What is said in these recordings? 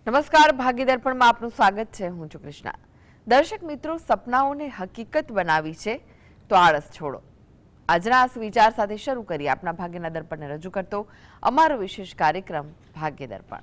નમસ્કાર, ભાગીદર્પણમાં આપનું સ્વાગત છે. હું છું કૃષ્ણા. દર્શક મિત્રો, સપનાઓને હકીકત બનાવી છે તો આળસ છોડો. આજના આ વિચાર સાથે શરૂ કરીએ આપના ભાગ્યના દર્પણને રજૂ કરતો અમારો વિશેષ કાર્યક્રમ ભાગ્ય દર્પણ.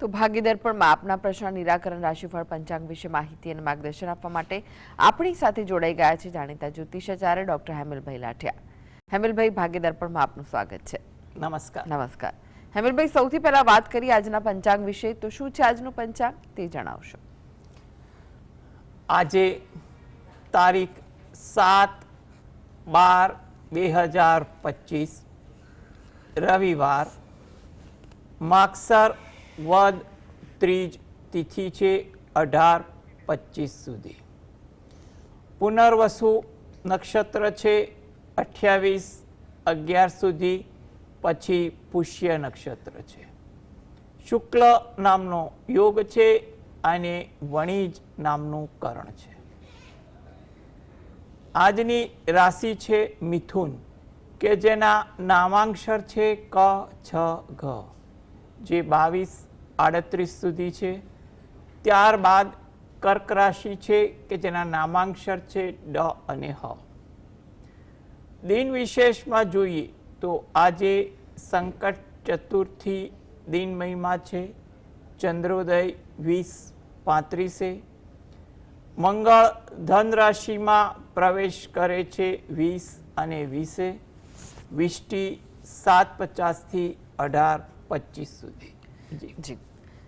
તો ભાગ્ય દર્પણમાં આપના પ્રશ્ન નિરાકરણ રાશિફળ પંચાંગ વિશે માહિતી અને માર્ગદર્શન આપવા માટે આપણી સાથે જોડાઈ ગયા છે જાણીતા જ્યોતિષાચાર્ય ડોક્ટર હેમલભાઈ લાઠિયા. હેમલભાઈ, ભાગ્ય દર્પણમાં આપનું સ્વાગત છે. નમસ્કાર. નમસ્કાર હેમલભાઈ, સૌથી પહેલા વાત કરીએ આજના પંચાંગ વિશે. તો શું છે આજનું પંચાંગ તે જણાવશો? આજે તારીખ 7/12/2025 રવિવાર, માગસર વદ ત્રીજ તિથિ છે 18-25 સુધી. પુનર્વસુ નક્ષત્ર છે 28-11 સુધી, પછી પુષ્ય નક્ષત્ર છે. શુક્લ નામનો યોગ છે અને વણિજ નામનું કરણ છે. આજની રાશિ છે મિથુન, કે જેના નામાંક્ષર છે ક, છ, ઘ, જે 22-38 સુધી છે. ત્યારબાદ કર્ક રાશિ છે કે જેના નામાંક્ષર છે ડ અને હ. દિન વિશેષમાં જોઈએ તો આજે સંકટ ચતુર્થી દિન મહિમા છે. ચંદ્રોદય 20:35. મંગળ ધન રાશિમાં પ્રવેશ કરે છે 20 અને 20. વિષ્ટિ 7:50 થી 18:25 સુધી. જી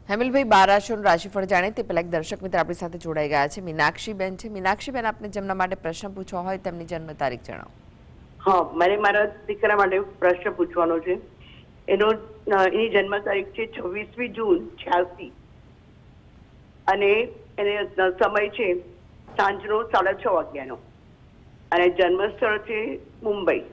હેમલભાઈ, 12 રાશિઓનું રાશિફળ જાણે તે પહેલા એક દર્શક મિત્ર આપણી સાથે જોડાઈ ગયા છે. મીનાક્ષીબેન છે. મીનાક્ષીબેન, આપને જેમના માટે પ્રશ્ન પૂછવા હોય તેમની જન્મ તારીખ જણાવો. હા, મારે મારા દીકરા માટે પ્રશ્ન પૂછવાનો છે. એની જન્મ તારીખ છે 26મી જૂન 86 અને એને સમય છે સાંજનો 6:30 વાગ્યાનો અને જન્મસ્થળ છે મુંબઈ.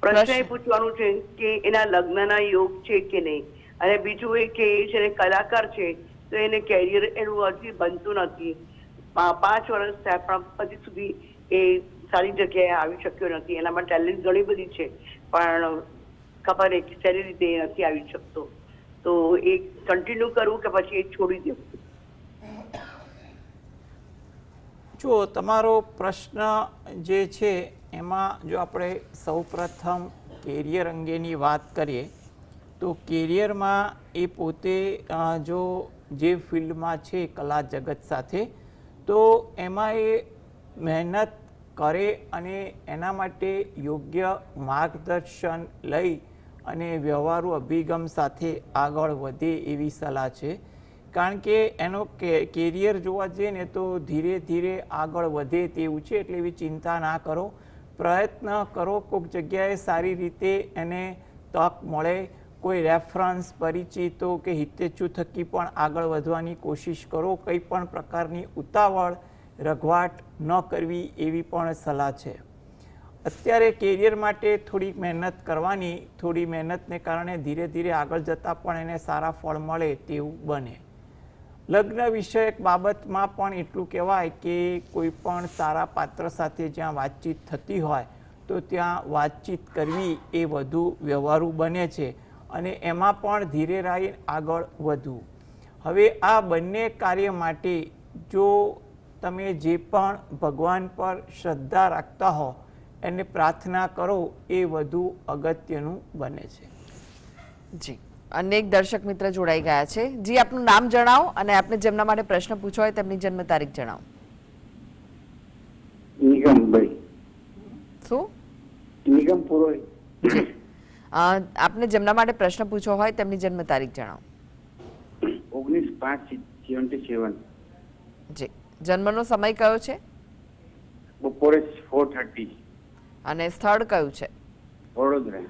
પ્રશ્ન એ પૂછવાનું છે કે એના લગ્નના યોગ છે કે નહીં, અને બીજું એ કે છે કલાકાર છે તો એને કેરિયર એનું હજી બનતું નથી. 5 વર્ષ થયા પણ હજી સુધી એ સારી જગ્યાએ આવી શક્યો નથી. એનામાં ટેલેન્ટ ઘણી બધી છે પણ ખબર એ કે સારી રીતે નથી આવી શકતો. તો એ કન્ટિન્યુ કરવું કે પછી એ છોડી દેવું? જો તમારો પ્રશ્ન જે છે એમાં જો આપણે સૌપ્રથમ કેરિયર અંગેની વાત કરીએ તો કેરિયરમાં એ પોતે જો જે ફિલ્ડમાં છે કલા જગત સાથે, તો એમાં એ મહેનત કરે અને એના માટે યોગ્ય માર્ગદર્શન લઈ અને વ્યવહારુ અભિગમ સાથે આગળ વધે એવી સલાહ છે. કારણ કે એનો કેરિયર જોવા જઈએ ને તો ધીરે ધીરે આગળ વધે તેવું છે, એટલે એવી ચિંતા ના કરો. પ્રયત્ન કરો, કોઈક જગ્યાએ સારી રીતે એને તક મળે. કોઈ રેફરન્સ, પરિચિતો કે હિતેચ્છુ થકી પણ આગળ વધવાની કોશિશ કરો. કંઈ પણ પ્રકારની ઉતાવળ રઘવાટ ન કરવી એવી પણ સલાહ છે. અત્યારે કેરિયર માટે થોડીક મહેનત કરવાની. થોડી મહેનતને કારણે ધીરે ધીરે આગળ જતાં પણ એને સારા ફળ મળે તેવું બને. લગ્ન વિષયક બાબતમાં પણ એટલું કહેવાય કે કોઈ પણ સારા પાત્ર સાથે જ્યાં વાતચીત થતી હોય તો ત્યાં વાતચીત કરવી એ વધુ વ્યવહારુ બને છે અને એમાં પણ ધીરે રહી આગળ વધવું. હવે આ બંને કાર્ય માટે જો તમે જે પણ ભગવાન પર શ્રદ્ધા રાખતા હો એને પ્રાર્થના કરો એ વધુ અગત્યનું બને છે. જી, અનેક દર્શક મિત્ર જોડાઈ ગયા છે. જી, આપનું નામ જણાવો અને આપને જેમના માટે પ્રશ્ન પૂછવો હોય તેમની જન્મ તારીખ જણાવો. નિગમભાઈ. શું? નિગમ પુરોહિત. આપને જેમના માટે પ્રશ્ન પૂછવો હોય તેમની જન્મ તારીખ જણાવો. 19/5/77. જી, જન્મનો સમય કયો છે? બપોરે 4:30. અને સ્થળ કયું છે? વડોદરા.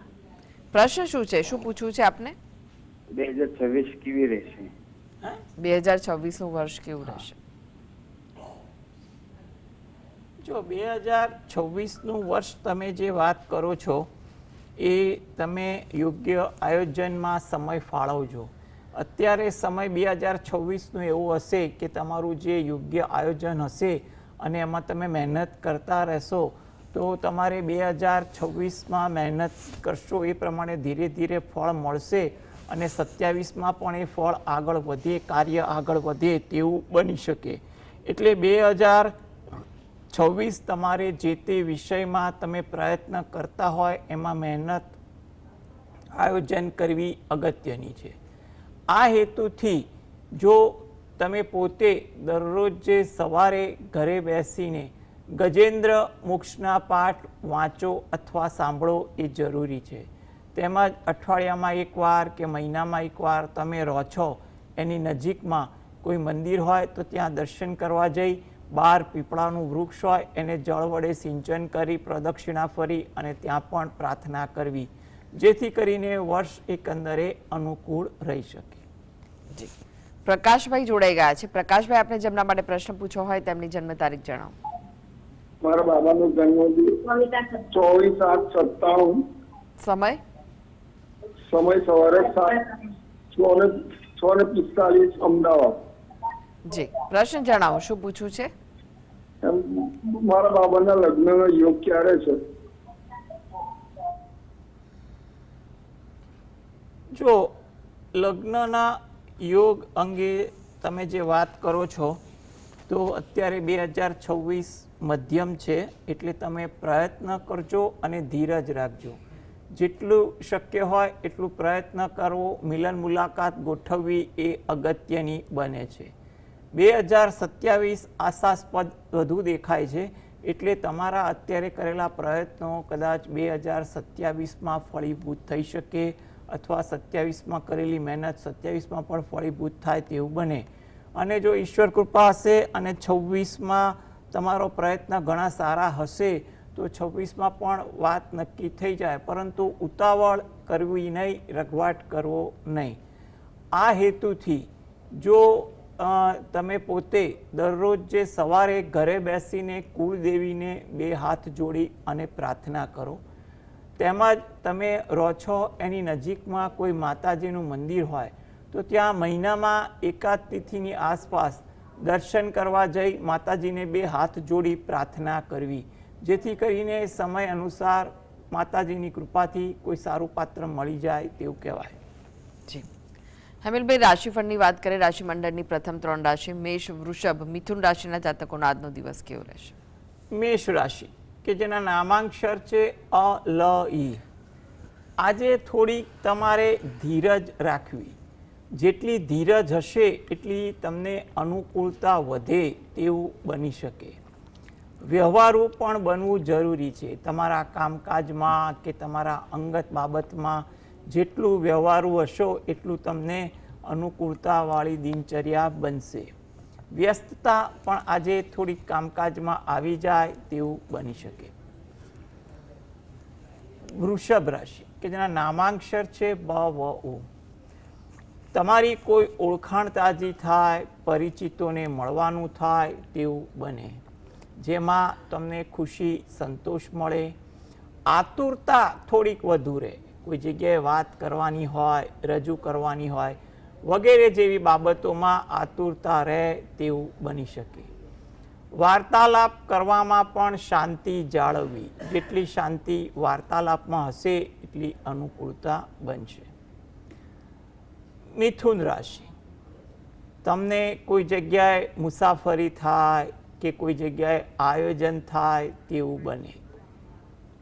પ્રશ્ન શું છે, શું પૂછવું છે આપને? 2026 કેવી રહેશે? 2026નું વર્ષ કેવું રહેશે? જો 2026નું વર્ષ તમે જે વાત કરો છો એ તમે યોગ્ય આયોજનમાં સમય ફાળવજો. અત્યારે સમય 2026નું એવું હશે કે તમારું જે યોગ્ય આયોજન હશે અને એમાં તમે મહેનત કરતા રહેશો તો તમારે 2026માં મહેનત કરશો એ પ્રમાણે ધીરે ધીરે ફળ મળશે અને 27માં પણ એ ફળ આગળ વધે, કાર્ય આગળ વધે તેવું બની શકે. એટલે 2026 તમારે જે તે વિષયમાં તમે પ્રયત્ન કરતા હોય એમાં મહેનત આયોજન કરવી અગત્યની છે. આ હેતુથી જો તમે પોતે દરરોજ જે સવારે ઘરે બેસીને ગજેન્દ્ર મોક્ષના પાઠ વાંચો અથવા સાંભળો એ જરૂરી છે. તેમજ અઠવાડિયામાં એકવાર કે મહિનામાં એકવાર તમે રહો છો એની નજીકમાં કોઈ મંદિર હોય તો ત્યાં દર્શન કરવા જઈ બહાર પીપળાનું વૃક્ષ હોય એને જળ વડે સિંચન કરી પ્રદક્ષિણા ફરી અને ત્યાં પણ પ્રાર્થના કરવી, જેથી કરીને વર્ષ એકંદરે અનુકૂળ રહી શકે. જી, પ્રકાશભાઈ જોડાઈ ગયા છે. પ્રકાશભાઈ, આપણે જેમના માટે પ્રશ્ન પૂછવો હોય તેમની જન્મ તારીખ જણાવો. મારા બાબાનો જન્મદિવસ 24/8/97. સમય? સમય સવારે 6:45 અમદાવાદ. જી, પ્રશ્ન જણાવો, શું પૂછવું છે? મારા બાબાના લગ્નનો યોગ ક્યારે છે? જો લગ્નના યોગ અંગે તમે જે વાત કરો છો તો અત્યારે 2026 મધ્યમ છે, એટલે તમે પ્રયત્ન કરજો અને ધીરજ રાખજો. જેટલું શક્ય હોય એટલું પ્રયત્ન કરવો, મિલન મુલાકાત ગોઠવવી એ અગત્યની બને છે. 2027 આશાસ્પદ વધુ દેખાય છે, એટલે તમારા અત્યારે કરેલા પ્રયત્નો કદાચ 2027માં ફળીભૂત થઈ શકે અથવા 27માં કરેલી મહેનત 27માં પણ ફળીભૂત થાય તેવું બને. અને જો ઈશ્વર કૃપા હશે અને 26માં તમારો પ્રયત્ન ઘણા સારા હશે તો 26માં પણ વાત નક્કી થઈ જાય, પરંતુ ઉતાવળ કરવી નહીં, રઘવાટ કરવો નહીં. આ હેતુથી જો તમે પોતે દરરોજ જે સવારે ઘરે બેસીને કુળદેવીને 2 હાથ જોડી અને પ્રાર્થના કરો, તેમજ તમે રહો છો એની નજીકમાં કોઈ માતાજીનું મંદિર હોય તો ત્યાં મહિનામાં એકાદ તિથિની આસપાસ દર્શન કરવા જઈ માતાજીને 2 હાથ જોડી પ્રાર્થના કરવી, જેથી કરીને સમય અનુસાર માતાજીની કૃપાથી કોઈ સારું પાત્ર મળી જાય તેવું કહેવાય. જી, હેમિલભાઈ, રાશિફળની વાત કરીએ. રાશિમંડળની પ્રથમ 3 રાશિ મેષ, વૃષભ, મિથુન રાશિના જાતકોનો આજનો દિવસ કેવો રહેશે? મેષ રાશિ કે જેના નામાંક્ષર છે અ, લ, ઈ. આજે થોડીક તમારે ધીરજ રાખવી. જેટલી ધીરજ હશે એટલી તમને અનુકૂળતા વધે તેવું બની શકે. વ્યવહારુ પણ બનવું જરૂરી છે. તમારા કામકાજમાં કે તમારા અંગત બાબતમાં જેટલું વ્યવહારુ હશો એટલું તમને અનુકૂળતાવાળી દિનચર્યા બનશે. વ્યસ્તતા પણ આજે થોડીક કામકાજમાં આવી જાય તેવું બની શકે. વૃષભ રાશિ કે જેના નામાંક્ષર છે બ, વ, ઉ. તમારી કોઈ ઓળખાણ તાજી થાય, પરિચિતોને મળવાનું થાય તેવું બને, જેમાં તમને ખુશી સંતોષ મળે. આતુરતા થોડીક વધુ રહે, કોઈ જગ્યાએ વાત કરવાની હોય, રજૂ કરવાની હોય વગેરે જેવી બાબતોમાં આતુરતા રહે તેવું બની શકે. વાર્તાલાપ કરવામાં પણ શાંતિ જાળવવી. જેટલી શાંતિ વાર્તાલાપમાં હશે એટલી અનુકૂળતા બનશે. મિથુન રાશિ, તમને કોઈ જગ્યાએ મુસાફરી થાય કે કોઈ જગ્યાએ આયોજન થાય તેવું બને.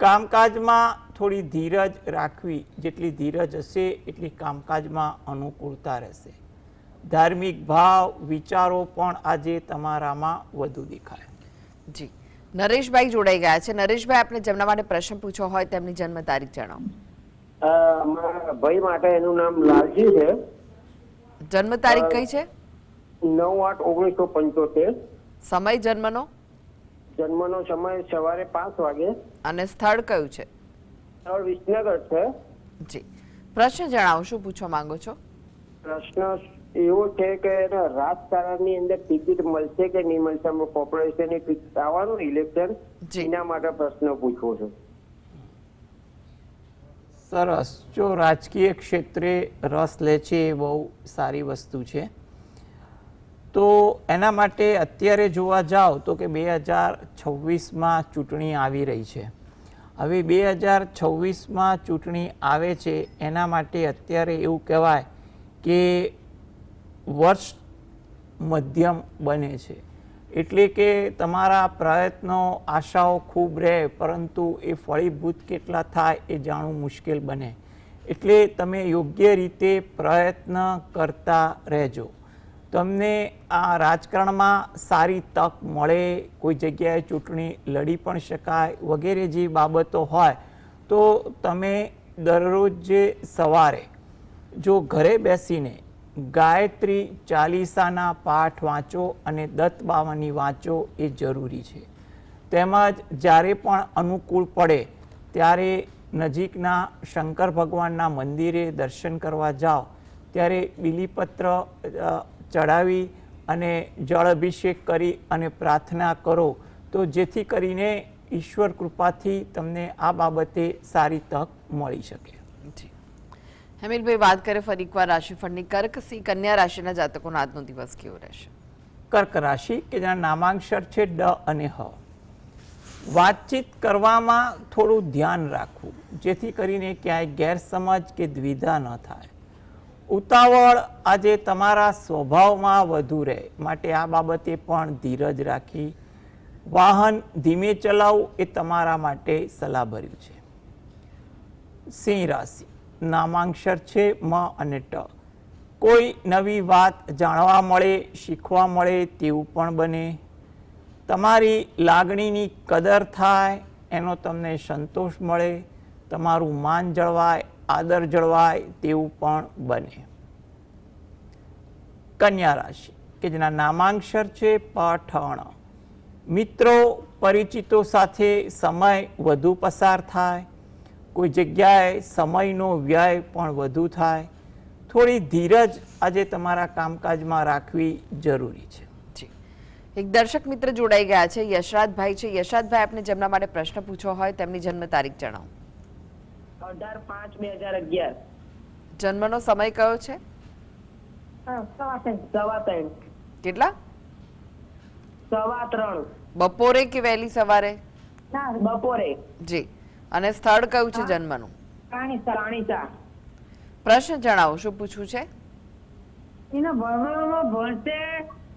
કામકાજમાં થોડી ધીરજ રાખવી. જેટલી ધીરજ હશે એટલી કામકાજમાં અનુકૂળતા રહેશે. ધાર્મિક ભાવ, વિચારો પણ આજે તમારામાં વધુ દેખાય. જી, નરેશભાઈ જોડાઈ ગયા છે. નરેશભાઈ, આપણે જેમના માટે પ્રશ્ન પૂછવો હોય તેમની જન્મ તારીખ જણાવો. મારા ભાઈ માટે એનું નામ લાલજી છે. જન્મ તારીખ કઈ છે? 9/8/1975. સમય જન્મનો? જન્મનો સમય સવારે 5 વાગે. અને સ્થળ કયું છે? સ્થળ વિસનગર છે. જી, પ્રશ્ન જણાવો, શું પૂછવા માંગો છો? પ્રશ્ન એવો છે કે રાજકારણની અંદર ટિકિટ મળશે કે નહીં મળશે, કોર્પોરેશન આવવાનું ઇલેક્શન, જી. એના માટે પ્રશ્ન પૂછવો છે. સરસ. જો રાજકીય ક્ષેત્રે રસ લે છે એ બહુ સારી વસ્તુ છે. તો એના માટે અત્યારે જોવા જાઓ તો કે 2026માં ચૂંટણી આવી રહી છે. હવે 2026માં ચૂંટણી આવે છે એના માટે અત્યારે એવું કહેવાય કે વર્ષ મધ્યમ બને છે. એટલે કે તમારા પ્રયત્નો આશાઓ ખૂબ રહે પરંતુ એ ફળીભૂત કેટલા થાય એ જાણવું મુશ્કેલ બને. એટલે તમે યોગ્ય રીતે પ્રયત્ન કરતા રહેજો. તમને આ રાજકારણમાં સારી તક મળે, કોઈ જગ્યાએ ચૂંટણી લડી પણ શકાય વગેરે જે બાબતો હોય તો તમે દરરોજ સવારે જો ઘરે બેસીને ગાયત્રી ચાલીસાના પાઠ વાંચો અને દત્ત બાવાની વાંચો એ જરૂરી છે. તેમજ જ્યારે પણ અનુકૂળ પડે ત્યારે નજીકના શંકર ભગવાનના મંદિરે દર્શન કરવા જાઓ ત્યારે બીલીપત્ર ચડાવી અને જળ અભિષેક કરી અને પ્રાર્થના કરો તો જેથી કરીને ઈશ્વર કૃપાથી તમને આ બાબતે સારી તક મળી શકે. જી હેમિલભાઈ, વાત કરીએ ફરી એકવાર રાશિફળની. કર્ક, સિંહ, કન્યા રાશિના જાતકોનો આજનો દિવસ કેવો રહેશે? કર્ક રાશિ કે જેના નામાંક્ષર છે ડ અને હ. વાતચીત કરવામાં થોડું ધ્યાન રાખવું જેથી કરીને ક્યાંય ગેરસમજ કે દ્વિધા ન થાય. ઉતાવળ આજે તમારા સ્વભાવમાં વધુ રહે માટે આ બાબતે પણ ધીરજ રાખી વાહન ધીમે ચલાવવું એ તમારા માટે સલાહભર્યું છે. સિંહ રાશિ, નામાંક્ષર છે મ અને ટ. કોઈ નવી વાત જાણવા મળે, શીખવા મળે તેવું પણ બને. તમારી લાગણીની કદર થાય, એનો તમને સંતોષ મળે, તમારું માન જળવાય, આદર જળવાય તેવું પણ બને. કન્યા રાશિ કે જેના નામાંક્ષર છે પઠણ. મિત્રો પરિચિતો સાથે સમય વધુ પસાર થાય, કોઈ જગ્યાએ સમયનો વ્યય પણ વધુ થાય. થોડી ધીરજ આજે તમારા કામકાજમાં રાખવી જરૂરી છે. જી, એક દર્શક મિત્ર જોડાઈ ગયા છે, યશરાજભાઈ છે. યશરાજભાઈ, આપને જેમના માટે પ્રશ્ન પૂછવો હોય તેમની જન્મ તારીખ જણાવો. 18/5/2011. જન્મનો સમય કયો છે? 3:15. કેટલા? 3:15. બપોરે કે વહેલી સવારે? બપોરે. જી. અને સ્થળ કયું છે જન્મનું? રાણીસા. પ્રશ્ન જણાવો, શું પૂછવું છે? એના ભણવામાં ભણશે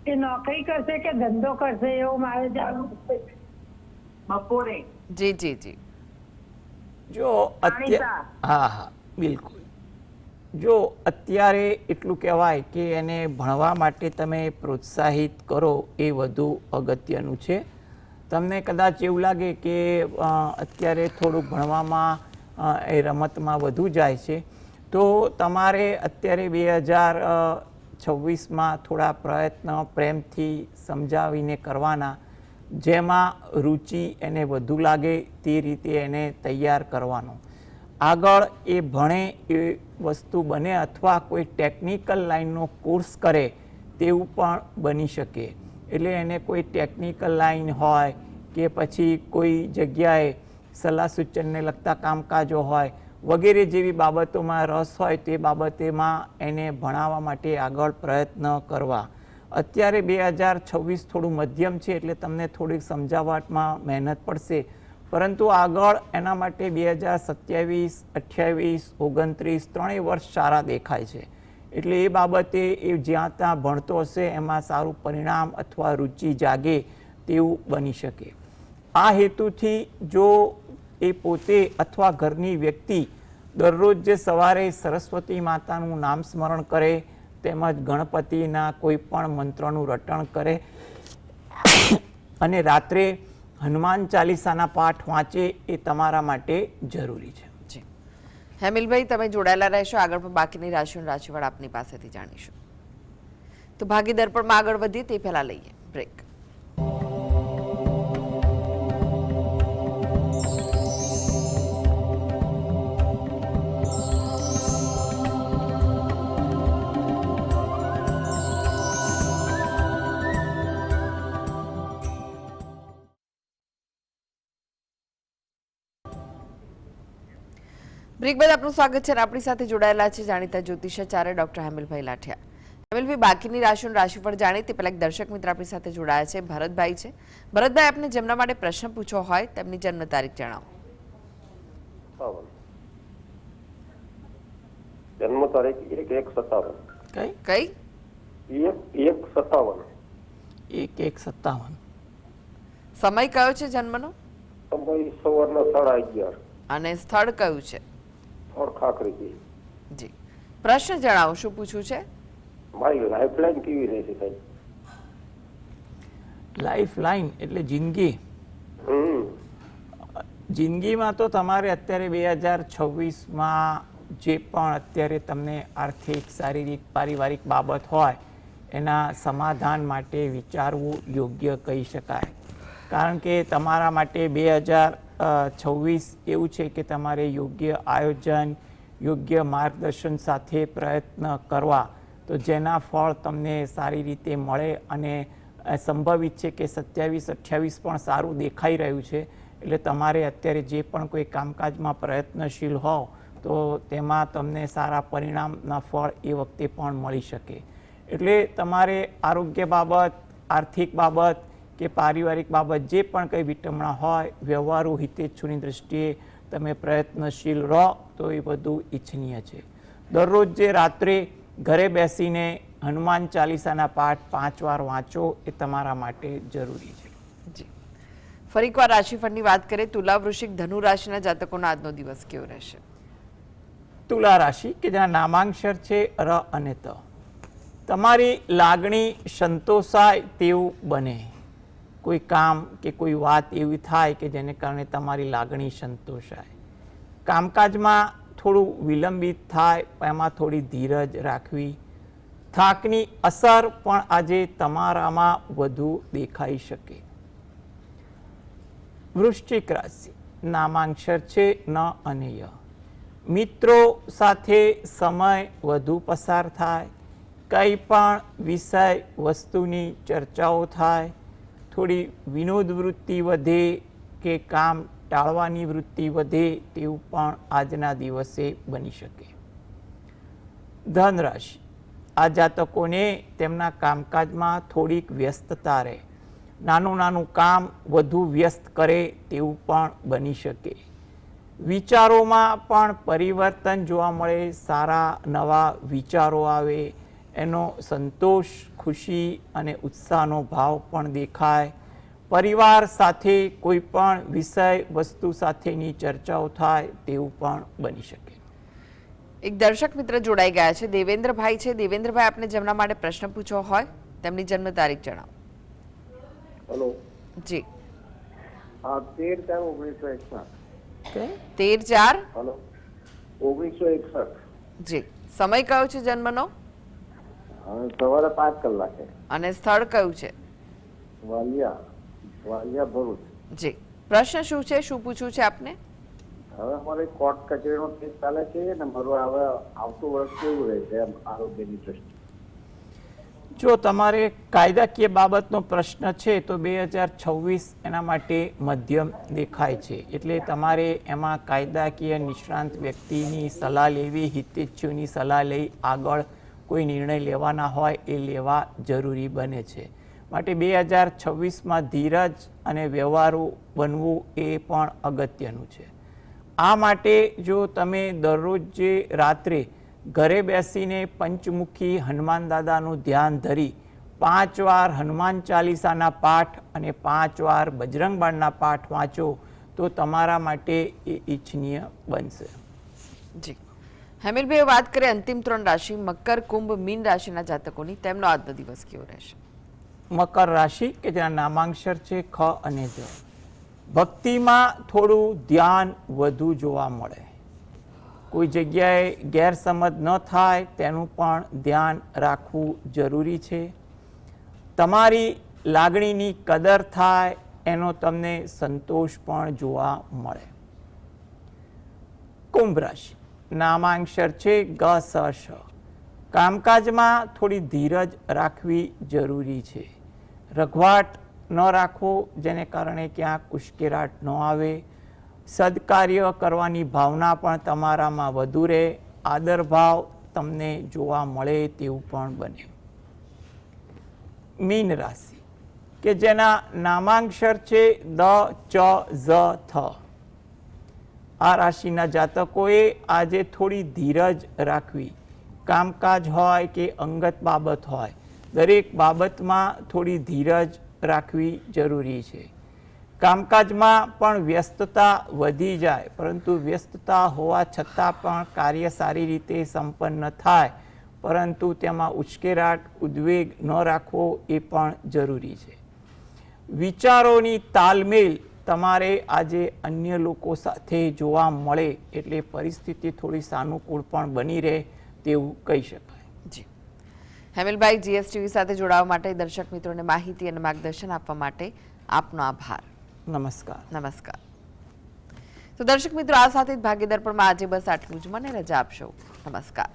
કે નોકરી કરશે કે ધંધો કરશે એવું મારે જાણવું છે. બપોરે. જી જી જી. જો હા બિલકુલ. જો અત્યારે એટલું કહેવાય કે એને ભણવા માટે તમે પ્રોત્સાહિત કરો એ વધુ અગત્યનું છે. તમને કદાચ એવું લાગે કે અત્યારે થોડું ભણવામાં એ રમતમાં વધુ જાય છે તો તમારે અત્યારે 2026માં થોડા પ્રયત્ન પ્રેમથી સમજાવીને કરવાના, જેમાં રુચિ એને વધુ લાગે તે રીતે એને તૈયાર કરવાનો. આગળ એ ભણે એ વસ્તુ બને અથવા કોઈ ટેકનિકલ લાઈનનો કોર્સ કરે તેવું પણ બની શકે. એટલે એને કોઈ ટેકનિકલ લાઈન હોય કે પછી કોઈ જગ્યાએ સલાહ સૂચનને લગતા કામકાજો હોય વગેરે જેવી બાબતોમાં રસ હોય તે બાબતેમાં એને ભણાવવા માટે આગળ પ્રયત્ન કરવા. અત્યારે 2026 થોડું મધ્યમ છે એટલે તમને થોડીક સમજાવટમાં મહેનત પડશે, પરંતુ આગળ એના માટે 2027, 28, 29 ત્રણેય વર્ષ સારા દેખાય છે. એટલે એ બાબતે એ જ્યાં ત્યાં ભણતો હશે એમાં સારું પરિણામ અથવા રુચિ જાગે તેવું બની શકે. આ હેતુથી જો એ પોતે અથવા ઘરની વ્યક્તિ દરરોજ જે સવારે સરસ્વતી માતાનું નામ સ્મરણ કરે તેમજ ગણપતિના કોઈ પણ મંત્રનું રટણ કરે અને રાત્રે હનુમાન ચાલીસાના પાઠ વાંચે એ તમારા માટે જરૂરી છે. જી હેમિલભાઈ, તમે જોડાયેલા રહેશો. આગળ પણ બાકીની રાશિઓનું રાશિફળ આપની પાસેથી જાણીશું. તો ભાગી દર્પણમાં આગળ વધીએ તે પહેલા લઈએ બ્રેક. બ્રેક બાદ આપનું સ્વાગત છે અને આપણી સાથે જોડાયેલા છે જાણીતા જ્યોતિષાચાર્ય ડોક્ટર હેમલભાઈ લાઠિયા. હેમલભાઈ, બાકીની રાશિઓનું રાશિફળ જાણીએ તે પહેલા એક દર્શક મિત્ર આપણી સાથે જોડાયા છે, ભરતભાઈ છે. ભરતભાઈ, આપને જેમના માટે પ્રશ્ન પૂછવો હોય તેમની જન્મ તારીખ જણાવો. જન્મ તારીખ 1/1/57. કઈ? 1/1/57. 1/1/57. સમય કયો છે જન્મનો? સમય સવારના 11:30. અને સ્થળ કયું છે? ખાખરી. જી, પ્રશ્ન જણાવો, શું પૂછવું છે? મારી લાઈફલાઈન કેવી રહેશે સાહેબ? લાઈફ લાઈન એટલે જિંદગી. જિંદગીમાં તો તમારે અત્યારે 2026માં જે પણ અત્યારે તમને આર્થિક, શારીરિક, પારિવારિક બાબત હોય એના સમાધાન માટે વિચારવું યોગ્ય કહી શકાય. કારણ કે તમારા માટે 2026 એવું છે કે તમારે યોગ્ય આયોજન, યોગ્ય માર્ગદર્શન સાથે પ્રયત્ન કરવા, તો જેના ફળ તમને સારી રીતે મળે અને સંભવિત છે કે 27-28 પણ સારું દેખાઈ રહ્યું છે. એટલે તમારે અત્યારે જે પણ કોઈ કામકાજમાં પ્રયત્નશીલ હોવ તો તેમાં તમને સારા પરિણામના ફળ એ વખતે પણ મળી શકે. એટલે તમારે આરોગ્ય બાબત, આર્થિક બાબત કે પારિવારિક બાબત જે પણ કંઈ વિટમણા હોય, વ્યવહારો હિતેચ્છુની દૃષ્ટિએ તમે પ્રયત્નશીલ રહો તો એ બધું ઈચ્છનીય છે. દરરોજ જે રાત્રે ઘરે બેસીને હનુમાન ચાલીસાના પાઠ 5 વાર વાંચો એ તમારા માટે જરૂરી છે. જી, ફરી એકવાર રાશિફળની વાત કરીએ. તુલા, વૃશ્ચિક, ધનુ રાશિના જાતકોનો આજનો દિવસ કેવો રહેશે? તુલા રાશિ કે જેના નામાંક્ષર છે ર અને ત. તમારી લાગણી સંતોષાય તેવું બને. કોઈ કામ કે કોઈ વાત એવી થાય કે જેને કારણે તમારી લાગણી સંતોષાય. કામકાજમાં થોડું વિલંબિત થાય, એમાં થોડી ધીરજ રાખવી. થાકની અસર પણ આજે તમારામાં વધુ દેખાઈ શકે. વૃશ્ચિક રાશિ, નામાંક્ષર છે ન અને ય. મિત્રો સાથે સમય વધુ પસાર થાય. કંઈ પણ વિષય વસ્તુની ચર્ચાઓ થાય. થોડી વિનોદ વૃત્તિ વધે કે કામ ટાળવાની વૃત્તિ વધે તેવું પણ આજના દિવસે બની શકે. ધન રાશિ, આ જાતકોને તેમના કામકાજમાં થોડીક વ્યસ્તતા રહે. નાનું કામ વધુ વ્યસ્ત કરે તેવું પણ બની શકે. વિચારોમાં પણ પરિવર્તન જોવા મળે. સારા નવા વિચારો આવે, એનો સંતોષ, ખુશી અને ઉત્સાહનો ભાવ પણ દેખાય. પરિવાર સાથે કોઈ પણ વિષય વસ્તુ સાથેની ચર્ચાઓ થાય તેવું પણ બની શકે. એક દર્શક મિત્ર જોડાઈ ગયા છે, દેવેન્દ્રભાઈ છે. દેવેન્દ્રભાઈ, આપને જેમના માટે પ્રશ્ન પૂછવો હોય તેમની જન્મ તારીખ જણાવો. હેલો. જી. 13/4/1961. 13/4. હેલો. 1961. જી, સમય કયો છે જન્મનો? સવારે 5 કલાકે. અને સ્થળ કયું છે? વાલિયા ભરૂચ. જી, પ્રશ્ન શું છે, શું પૂછવું છે આપને? હવે અમારે કોર્ટ કચેરીનો કેસ ચાલે છે ને મારું હવે આવતું વર્ષ કેવું રહેશે એમ આરોગ્યની દ્રષ્ટિએ? જો તમારે કાયદાકીય બાબતનો પ્રશ્ન છે તો 2026 એના માટે મધ્યમ દેખાય છે. એટલે તમારે એમાં કાયદાકીય નિષ્ણાંત વ્યક્તિની સલાહ લેવી, હિતેચ્છુની સલાહ લઈ આગળ કોઈ નિર્ણય લેવાના હોય એ લેવા જરૂરી બને છે. માટે 2026માં ધીરજ અને વ્યવહારુ બનવું એ પણ અગત્યનું છે. આ માટે જો તમે દરરોજ જે રાત્રે ઘરે બેસીને પંચમુખી હનુમાન દાદાનું ધ્યાન ધરી 5 વાર હનુમાન ચાલીસાના પાઠ અને 5 વાર બજરંગ બાણના પાઠ વાંચો તો તમારા માટે એ ઈચ્છનીય બનશે. જી, હેમિલભાઈ, વાત કરીએ અંતિમ 3 રાશિ મકર, કુંભ, મીન રાશિના જાતકોની, તેમનો આજનો દિવસ કેવો રહેશે? મકર રાશિ કે જેના નામાંક્ષર છે ખ અને જ. ભક્તિમાં થોડું ધ્યાન વધુ જોવા મળે. કોઈ જગ્યાએ ગેરસમજ ન થાય તેનું પણ ધ્યાન રાખવું જરૂરી છે. તમારી લાગણીની કદર થાય એનો તમને સંતોષ પણ જોવા મળે. કુંભ રાશિ, નામાંક્ષર છે ગ સ શ. કામકાજમાં થોડી ધીરજ રાખવી જરૂરી છે. રઘવાટ ન રાખવો જેને કારણે ક્યાંક ઉશ્કેરાટ ન આવે. સદકાર્ય કરવાની ભાવના પણ તમારામાં વધુ રહે, આદરભાવ તમને જોવા મળે તેવું પણ બને. મીન રાશિ કે જેના નામાંક્ષર છે દ, ચ, ઝ, થ. આ રાશિના જાતકોએ આજે થોડી ધીરજ રાખવી. કામકાજ હોય કે અંગત બાબત હોય, દરેક બાબતમાં થોડી ધીરજ રાખવી જરૂરી છે. કામકાજમાં પણ વ્યસ્તતા વધી જાય, પરંતુ વ્યસ્તતા હોવા છતાં પણ કાર્ય સારી રીતે સંપન્ન થાય, પરંતુ તેમાં ઉશ્કેરાટ, ઉદ્વેગ ન રાખવો એ પણ જરૂરી છે. વિચારોની તાલમેલ તમારે આજે અન્ય લોકો સાથે જોવા મળે એટલે પરિસ્થિતિ થોડી સાનુકૂળ પણ બની રહે તેવું કહી શકાય. જી હેમિલભાઈ, જીએસટીવી સાથે જોડાવા માટે, દર્શક મિત્રોને માહિતી અને માર્ગદર્શન આપવા માટે આપનો આભાર. નમસ્કાર. નમસ્કાર. તો દર્શક મિત્રો, આ સાથે જ ભાગ્ય દર્પણમાં આજે બસ આટલું જ. મને રજા આપશો. નમસ્કાર.